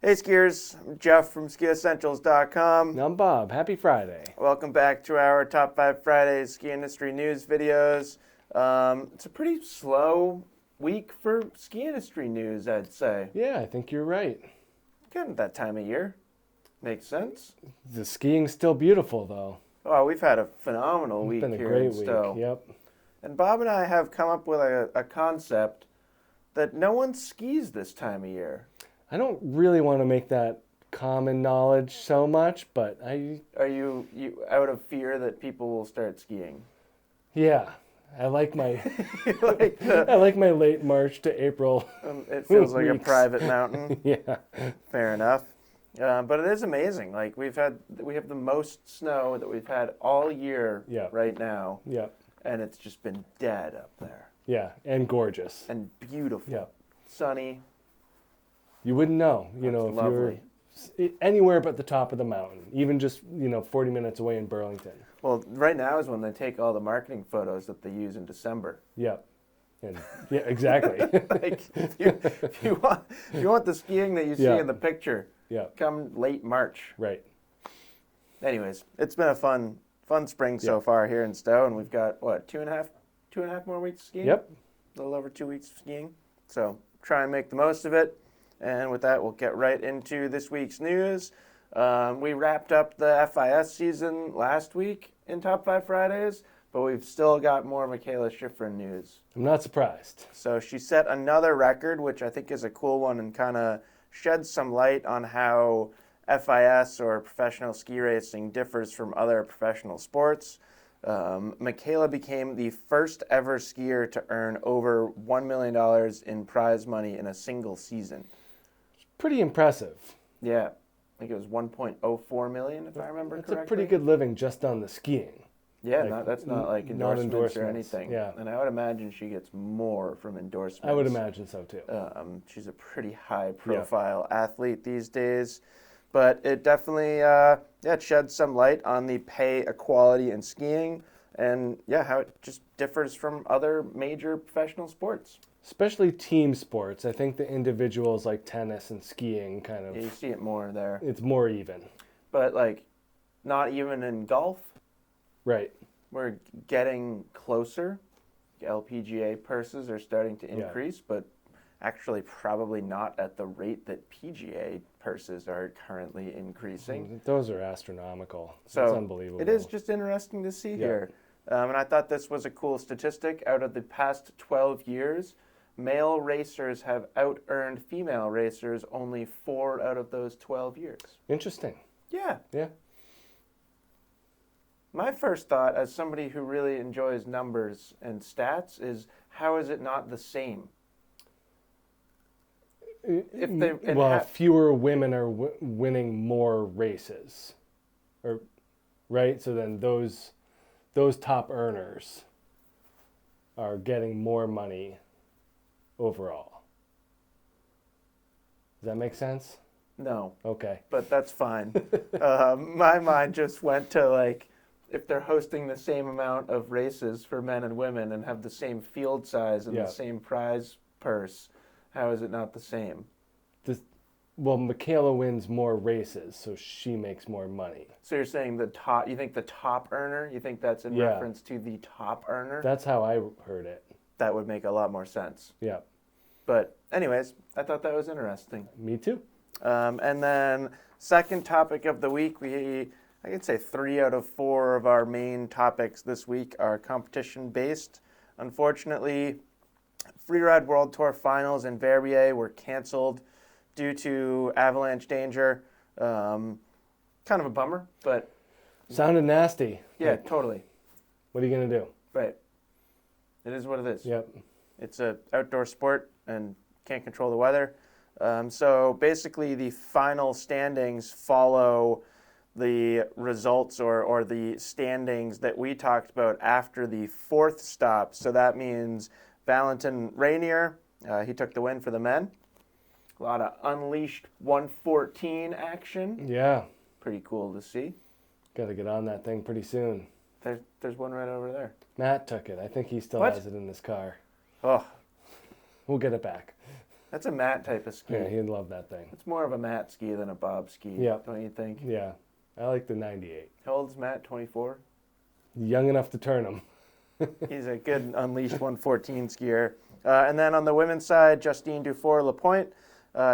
Hey skiers, I'm Jeff from skiessentials.com. I'm Bob. Happy Friday. Welcome back to our Top 5 Fridays ski industry news videos. It's a pretty slow week for ski industry news, I'd say. Yeah, I think you're right. Getting that time of year. Makes sense. The skiing's still beautiful, though. Oh, we've had a phenomenal It's week been a here great in week. Stowe. Yep. And Bob and I have come up with a concept that no one skis this time of year. I don't really want to make that common knowledge so much, but Are you out of fear that people will start skiing? yeah, I like my Like I like my late March to April. it feels like a weeks. private mountain. Yeah. Fair enough. But it is amazing. Like we have the most snow that we've had all year right now. Yeah. And it's just been dead up there. Yeah, and gorgeous. And beautiful. Yeah. Sunny. You wouldn't know, That's if lovely. you're anywhere but the top of the mountain, even just, 40 minutes away in Burlington. Well, right now is when they take all the marketing photos that they use in December. Yeah. And yeah, exactly. Like if you want the skiing that you see in the picture, come late March. Right. Anyways, it's been a fun spring so far here in Stowe, and we've got two and a half more weeks of skiing. Yep. A little over 2 weeks of skiing. So try and make the most of it. And with that, we'll get right into this week's news. We wrapped up the FIS season last week in Top 5 Fridays, but we've still got more Mikaela Schifrin news. I'm not surprised. So she set another record, which I think is a cool one and kind of sheds some light on how FIS or professional ski racing differs from other professional sports. Mikaela became the first ever skier to earn over $1 million in prize money in a single season. Pretty impressive. Yeah, I think it was 1.04 million if I remember correctly. That's a pretty good living just on the skiing. Yeah, that's not like endorsements or anything. Yeah. And I would imagine she gets more from endorsements. I would imagine so too. She's a pretty high profile athlete these days. But it definitely it sheds some light on the pay equality in skiing and how it just differs from other major professional sports. Especially team sports. I think the individuals like tennis and skiing kind of... Yeah, you see it more there. It's more even. But not even in golf. Right. We're getting closer. LPGA purses are starting to increase, but actually probably not at the rate that PGA purses are currently increasing. Those are astronomical. So it's unbelievable. It is just interesting to see here. And I thought this was a cool statistic. Out of the past 12 years, male racers have out-earned female racers only 4 out of those 12 years. Interesting. Yeah. Yeah. My first thought, as somebody who really enjoys numbers and stats, is how is it not the same? Fewer women are winning more races, right? So then those top earners are getting more money overall. Does that make sense? No. Okay. But that's fine. My mind just went to if they're hosting the same amount of races for men and women and have the same field size and the same prize purse, how is it not the same? Mikaela wins more races, so she makes more money. So you're saying you think the top earner, you think that's in reference to the top earner? That's how I heard it. That would make a lot more sense. Yeah. But anyways, I thought that was interesting. Me too. And then second topic of the week, I could say 3 out of 4 of our main topics this week are competition-based. Unfortunately, Freeride World Tour Finals in Verbier were canceled due to avalanche danger. Kind of a bummer, but... Sounded nasty. Yeah, totally. What are you going to do? Right. It is what it is. Yep. It's an outdoor sport and can't control the weather. So basically the final standings follow the results or the standings that we talked about after the 4th stop. So that means Valentin Rainier, he took the win for the men. A lot of unleashed 114 action. Yeah. Pretty cool to see. Got to get on that thing pretty soon. There's one right over there. Matt took it. I think he still has it in his car. Oh. We'll get it back. That's a mat type of ski. Yeah, he'd love that thing. It's more of a mat ski than a bob ski, Yeah. don't you think? Yeah, I like the 98. How old is Matt? 24? Young enough to turn him. He's a good Unleashed 114 skier. And then on the women's side, Justine Dufour-Lapointe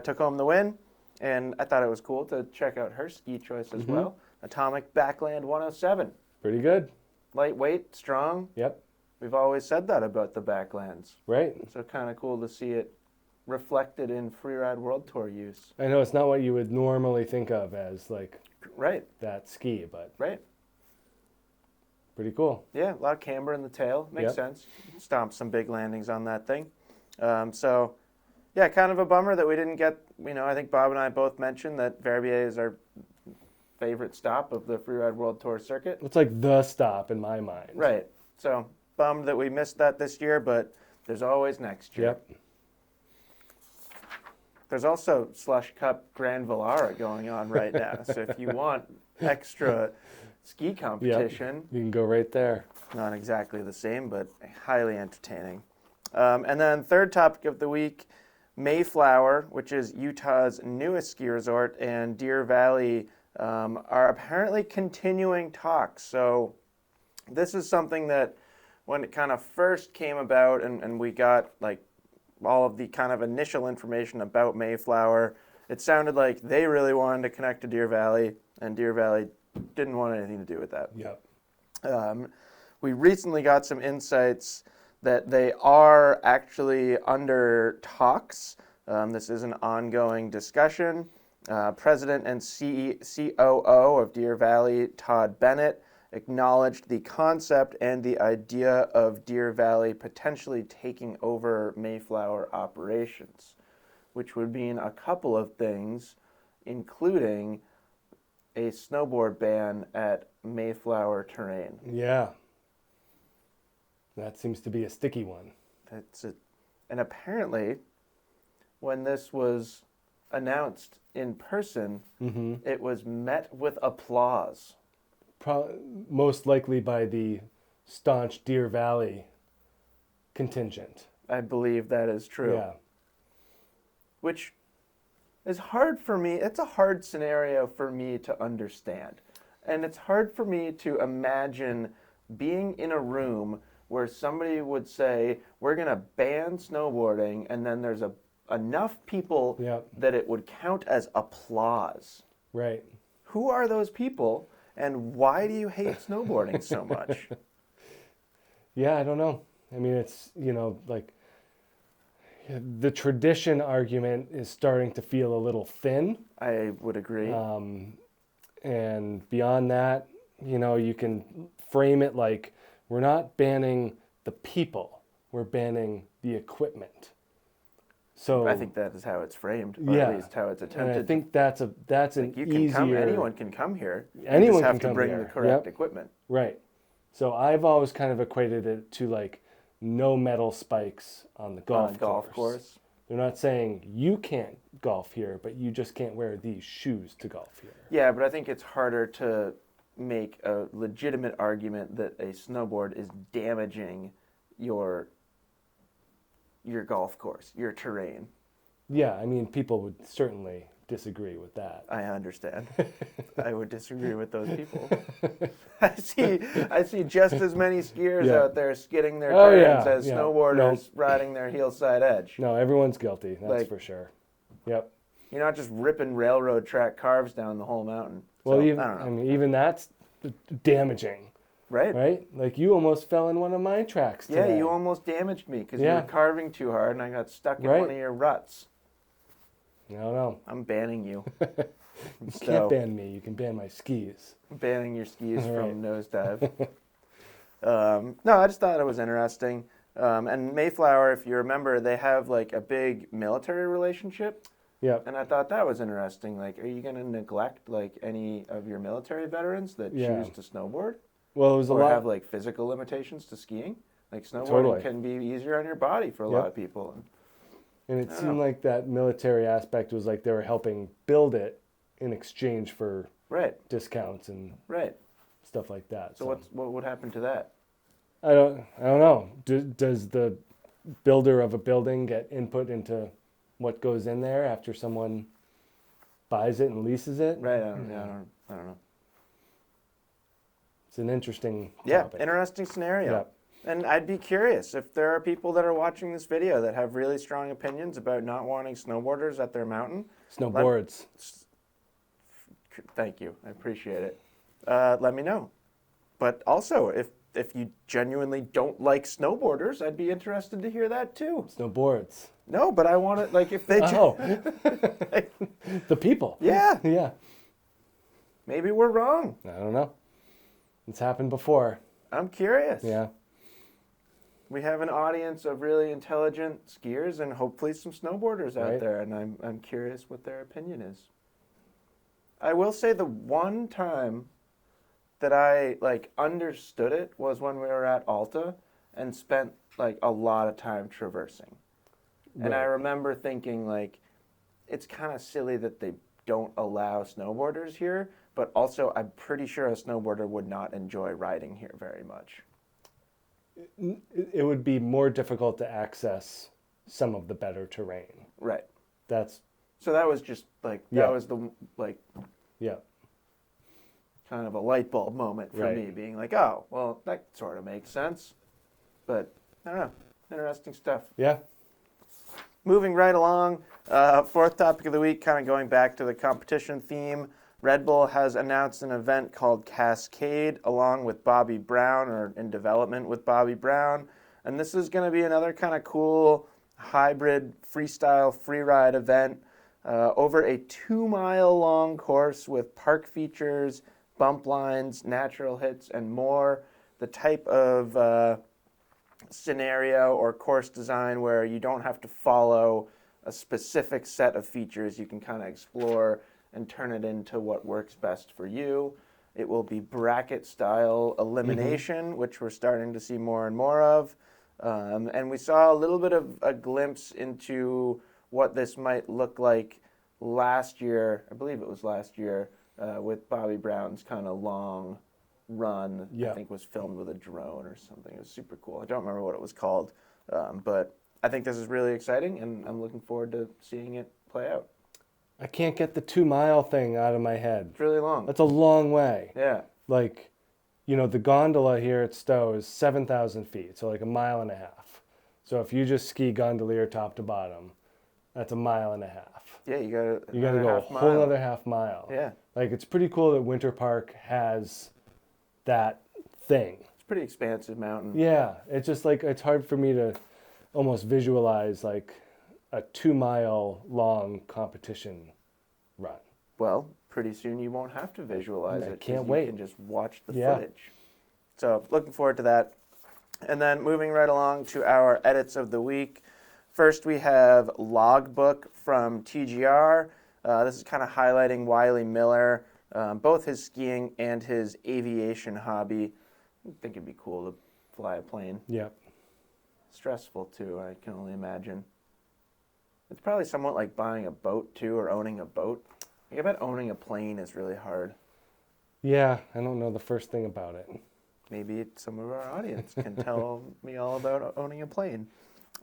took home the win. And I thought it was cool to check out her ski choice as well. Atomic Backland 107. Pretty good. Lightweight, strong. Yep. We've always said that about the Backlands. Right. So kind of cool to see it reflected in Freeride World Tour use. I know it's not what you would normally think of as like Right. that ski, but Right. pretty cool. Yeah, a lot of camber in the tail. Makes Yep. sense. Stomp some big landings on that thing. So, yeah, kind of a bummer that we didn't get, I think Bob and I both mentioned that Verbier is our favorite stop of the Freeride World Tour circuit. It's like the stop in my mind. Right. So, bummed that we missed that this year, but there's always next year. Yep. There's also Slush Cup Grand Valara going on right now. So if you want extra ski competition, You can go right there. not exactly the same, but highly entertaining. And then third topic of the week, Mayflower, which is Utah's newest ski resort, and Deer Valley are apparently continuing talks. So this is something that when it kind of first came about and we got like all of the kind of initial information about Mayflower, it sounded like they really wanted to connect to Deer Valley, and Deer Valley didn't want anything to do with that. Yep. We recently got some insights that they are actually under talks. This is an ongoing discussion. President and COO of Deer Valley, Todd Bennett, acknowledged the concept and the idea of Deer Valley potentially taking over Mayflower operations, which would mean a couple of things, including a snowboard ban at Mayflower terrain. Yeah. That seems to be a sticky one. And apparently, when this was announced in person, it was met with applause. Most likely by the staunch Deer Valley contingent. I believe that is true. Yeah. Which is hard for me. It's a hard scenario for me to understand. And it's hard for me to imagine being in a room where somebody would say, we're going to ban snowboarding, and then there's enough people that it would count as applause. Right. Who are those people, and why do you hate snowboarding so much? Yeah, I don't know. I mean, it's, like the tradition argument is starting to feel a little thin. I would agree. And beyond that, you can frame it like we're not banning the people, we're banning the equipment. So I think that is how it's framed, or at least how it's attempted. And I think that's an easier. Anyone can come here. Anyone you just have can to come bring here. the correct equipment. Right. So I've always kind of equated it to like no metal spikes on the golf course. They're not saying you can't golf here, but you just can't wear these shoes to golf here. Yeah, but I think it's harder to make a legitimate argument that a snowboard is damaging your golf course, your terrain. Yeah, I mean, people would certainly disagree with that. I understand. I would disagree with those people. I see just as many skiers out there skidding their turns as snowboarders riding their heel-side edge. No, everyone's guilty, that's for sure. Yep. You're not just ripping railroad track carves down the whole mountain. Well, So, even that's damaging. Right? Right? Like you almost fell in one of my tracks today. Yeah, you almost damaged me because you were carving too hard and I got stuck in one of your ruts. No. I'm banning you. You can't ban me. You can ban my skis. I'm banning your skis from nosedive. No, I just thought it was interesting. And Mayflower, if you remember, they have like a big military relationship. Yep. And I thought that was interesting. Like, are you going to neglect like any of your military veterans that choose to snowboard? Well, it was or have like physical limitations to skiing? Like snowboarding can be easier on your body for a lot of people. And it seemed like that military aspect was like they were helping build it in exchange for discounts and stuff like that. So what would happen to that? I don't know. Does the builder of a building get input into what goes in there after someone buys it and leases it. Right. I don't know. It's an interesting topic. topic. Interesting scenario. Yep. And I'd be curious if there are people that are watching this video that have really strong opinions about not wanting snowboarders at their mountain. Snowboards. Thank you. I appreciate it. Let me know. But also, if you genuinely don't like snowboarders, I'd be interested to hear that too. Snowboards. No, but I want it, like, if they... The people. Yeah. Yeah. Maybe we're wrong. I don't know. It's happened before. I'm curious. Yeah. We have an audience of really intelligent skiers and hopefully some snowboarders out there, and I'm curious what their opinion is. I will say the one time that I understood it was when we were at Alta and spent a lot of time traversing. Right. And I remember thinking it's kind of silly that they don't allow snowboarders here, but also I'm pretty sure a snowboarder would not enjoy riding here very much. It would be more difficult to access some of the better terrain. Right. So that was just that was the kind of a light bulb moment for me, being oh, well, that sort of makes sense. But I don't know. Interesting stuff. Yeah. Moving right along, fourth topic of the week, kind of going back to the competition theme. Red Bull has announced an event called Cascade along with Bobby Brown, or in development with Bobby Brown. And this is going to be another kind of cool hybrid freestyle freeride event over a 2-mile long course with park features, bump lines, natural hits, and more. The type of scenario or course design where you don't have to follow a specific set of features. You can kind of explore and turn it into what works best for you. It will be bracket style elimination, which we're starting to see more and more of. And we saw a little bit of a glimpse into what this might look like last year. I believe it was last year with Bobby Brown's kind of long run. I think was filmed with a drone or something. It was super cool. I don't remember what it was called, but I think this is really exciting, and I'm looking forward to seeing it play out. I can't get the 2-mile thing out of my head. It's really long. That's a long way. Yeah. The gondola here at Stowe is 7,000 feet, so 1.5 miles. So if you just ski gondolier top to bottom, that's 1.5 miles. Yeah, you gotta go a whole other half mile. Yeah. It's pretty cool that Winter Park has that thing. It's a pretty expansive mountain. Yeah, it's just it's hard for me to almost visualize a 2-mile long competition run. Well, pretty soon you won't have to visualize it. Can't wait. You can just watch the footage. So looking forward to that. And then moving right along to our edits of the week. First we have Logbook from TGR. This is kind of highlighting Wiley Miller, both his skiing and his aviation hobby. I think it'd be cool to fly a plane. Yep. Stressful too, I can only imagine. It's probably somewhat like buying a boat too, or owning a boat. I bet owning a plane is really hard. Yeah, I don't know the first thing about it. Maybe some of our audience can tell me all about owning a plane.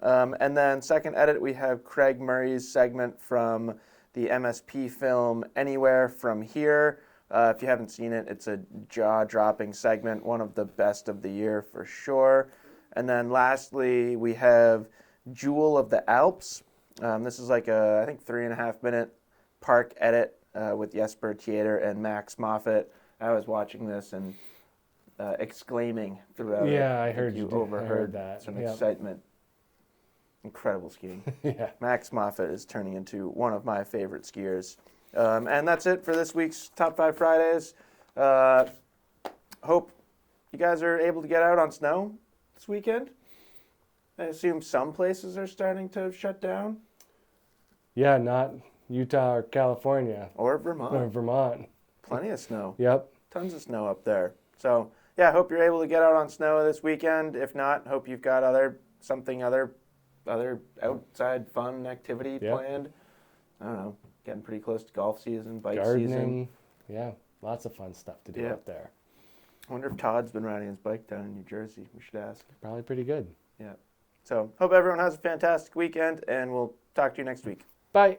And then second edit, we have Craig Murray's segment from the MSP film Anywhere From Here. If you haven't seen it, it's a jaw-dropping segment, one of the best of the year for sure. And then lastly, we have Jewel of the Alps. This is I think 3.5 minute park edit with Jesper Tjeter and Max Moffat. I was watching this and exclaiming throughout it. Yeah, I heard you overheard that. Some excitement. Incredible skiing. Yeah. Max Moffat is turning into one of my favorite skiers. And that's it for this week's Top 5 Fridays. Hope you guys are able to get out on snow this weekend. I assume some places are starting to shut down. Yeah, not Utah or California. Or Vermont. Or Vermont. Plenty of snow. Yep. Tons of snow up there. So, yeah, hope you're able to get out on snow this weekend. If not, hope you've got other outside fun activity planned. I don't know, getting pretty close to golf season, bike Gardening. season. Yeah, lots of fun stuff to do up there. I wonder if Todd's been riding his bike down in New Jersey. We should ask. Probably pretty good. Yeah. So, hope everyone has a fantastic weekend, and we'll talk to you next week. Bye.